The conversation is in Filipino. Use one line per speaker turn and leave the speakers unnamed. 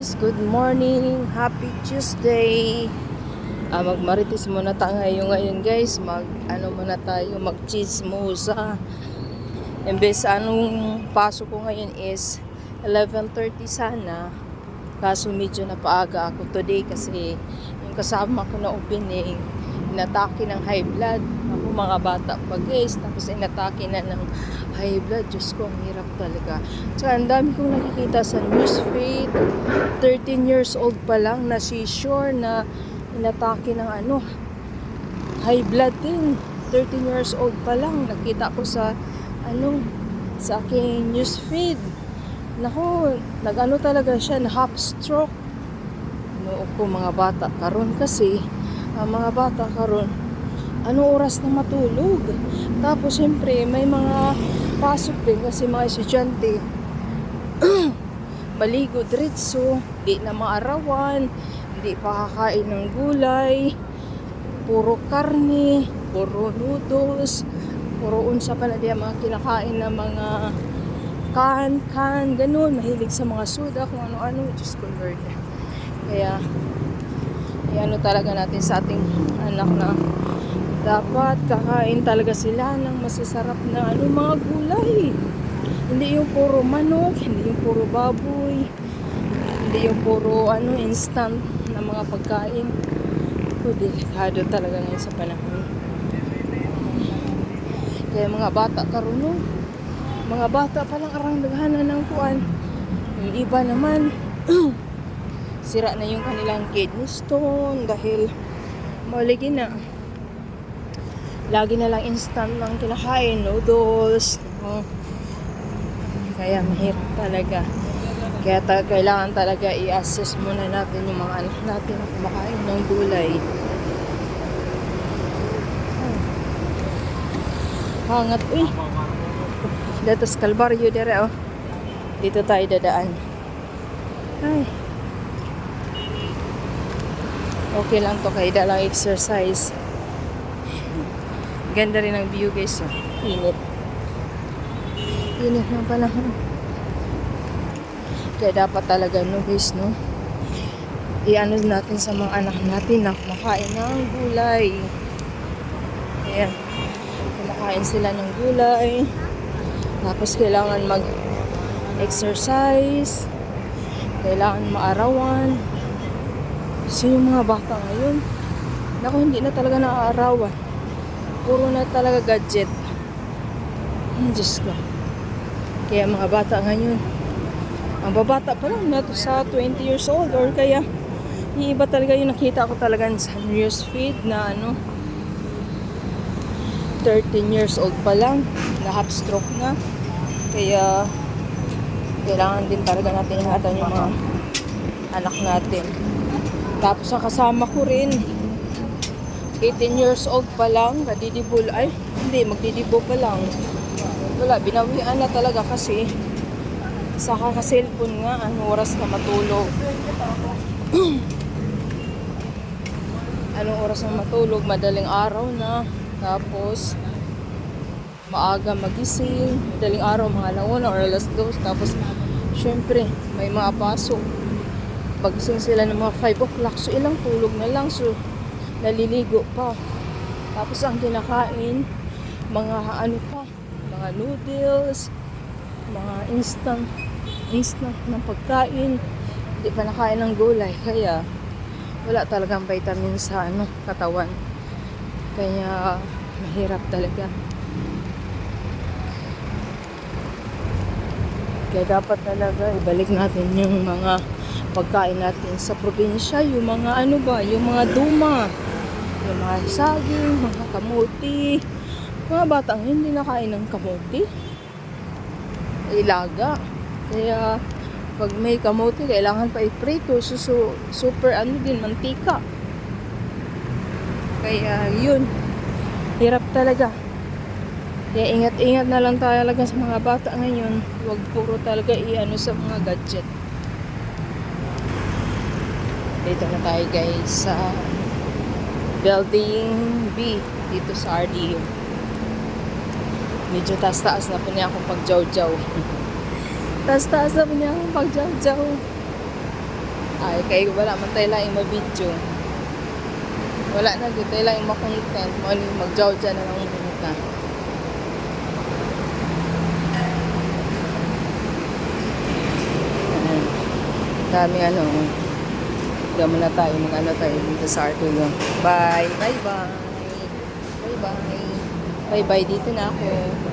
Good morning, happy Tuesday. Magmarites muna tayo ngayon guys. Muna tayo, mag-chismosa. Imbes anong pasok ko ngayon is 11:30 sana. Kaso medyo napaaga ako today kasi yung kasama ko na opening, inatake ng high blood. Ako mga bata pa guys, tapos inatake na ng high blood. Diyos ko, ang hirap talaga. So, ang dami kong nakikita sa newsfeed. 13 years old pa lang na si sure na inatake ng high blood din. 13 years old pa lang. Nakita ko sa sa aking newsfeed. Naku, talaga siya, na half stroke. Ko mga bata karon kasi, mga bata karon, oras na matulog. Tapos siyempre may mga pasok din kasi mga estudyante maligo diretso, di na maarawan, hindi pa kakain ng gulay, puro karne, puro noodles, puro unsa pa na diya mga kinakain na mga kan, ganun, mahilig sa mga soda, kung ano-ano. Diyos ko Lord. Kaya talaga natin sa ating anak na dapat kakain talaga sila ng masasarap na mga gulay. Hindi yung puro manok, hindi yung puro baboy, hindi yung puro instant na mga pagkain. Delikado talaga ngayon sa panahon. Kaya mga bata karon, mga bata pa lang arang daghanan ng kuan. Yung iba naman sira na yung kanilang kidney stone dahil maligi na. Lagi na lang instant lang kinakain, noodles. Kaya mahirap talaga. Kaya kailangan talaga i-assess muna natin yung mga anak natin na kumakain ng gulay. Hangat, uy. Datos Kalbaryo dire, oh. Dito tayo dadaan. Ay. Okay lang to, kaya dalang exercise. Ganda rin ang view guys, oh. Init ng panahon. Kaya dapat talaga guys, i-ano natin sa mga anak natin na kumakain ng gulay. Ayan, kumakain sila ng gulay, tapos kailangan mag-exercise, kailangan maarawan. So yung mga bata ngayon, naku, hindi na talaga naaarawan, puro na talaga gadget. Diyos ko. Kaya mga bata ngayon, ang babata pa lang na to sa 20 years old, or kaya yung iba talaga yung nakita ko talaga sa newsfeed na 13 years old pa lang na half stroke na. Kaya kailangan din talaga natin ingatan yung mga anak natin. Tapos ang kasama ko rin 18 years old pa lang, nadidibol, magdidibo pa lang. Wala, binawian na talaga kasi sa kaka-cellphone nga, oras na matulog. Anong oras na matulog? Madaling araw na. Tapos maaga magising, madaling araw, mga alauna or alas 2. Tapos syempre may mga pasok, magising sila ng mga 5 o'clock, so ilang tulog na lang, so naliligo pa. Tapos ang kinakain, mga mga noodles, mga instant ng pagkain, hindi pa nakain ng gulay. Kaya wala talagang vitamin sa katawan. Kaya mahirap talaga. Kaya dapat talaga ibalik natin yung mga pagkain natin sa probinsya, yung mga yung mga duma, yung mga saging, mga kamuti. Mga batang hindi nakain ng kamuti, ilaga. Kaya pag may kamuti, kailangan pa iprito, super din, mantika. Kaya yun, hirap talaga. Kaya ingat-ingat na lang talaga sa mga bata ngayon. Huwag puro talaga sa mga gadget. Dito na tayo guys sa building B dito sa RDU. Medyo taas-taas na po niya akong pagjaw-jaw. Taas-taas na po niya akong pagjaw-jaw. bahay. Kaya wala man tayo lang ma-video. Wala na dito tayo lang ma-content. Mag-jaw-jaw na lang muna. Dami ano. Diyan muna tayo. Mag-ano tayo dito sa Arturo. Bye. Bye-bye. Bye-bye. Bye-bye. Dito na ako.